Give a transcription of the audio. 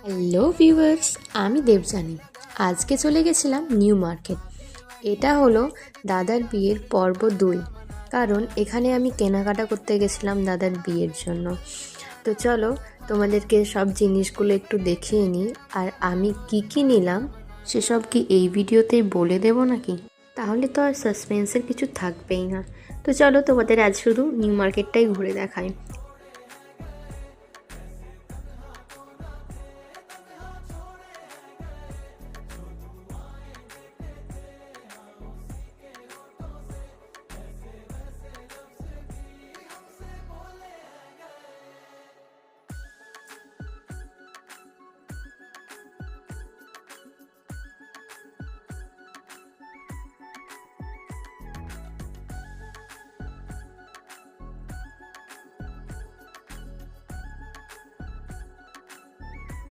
Hello viewers, আমি দেবযানী। আজকে চলে গেছিলাম নিউ মার্কেট। এটা হলো দাদার বিয়ের পর্ব 2, কারণ এখানে আমি কেনাকাটা করতে গেছিলাম দাদার বিয়ের জন্য। তো চলো তোমাদেরকে সব জিনিসগুলো একটু দেখিয়ে নিই, আর আমি কি নিলাম সেসব কি এই ভিডিওতেই বলে দেব নাকি? তাহলে তো আর সাসপেন্সের কিছু থাকবেই না। তো চলো তোমাদের আজ শুধু নিউ মার্কেটটাই ঘুরে দেখাই।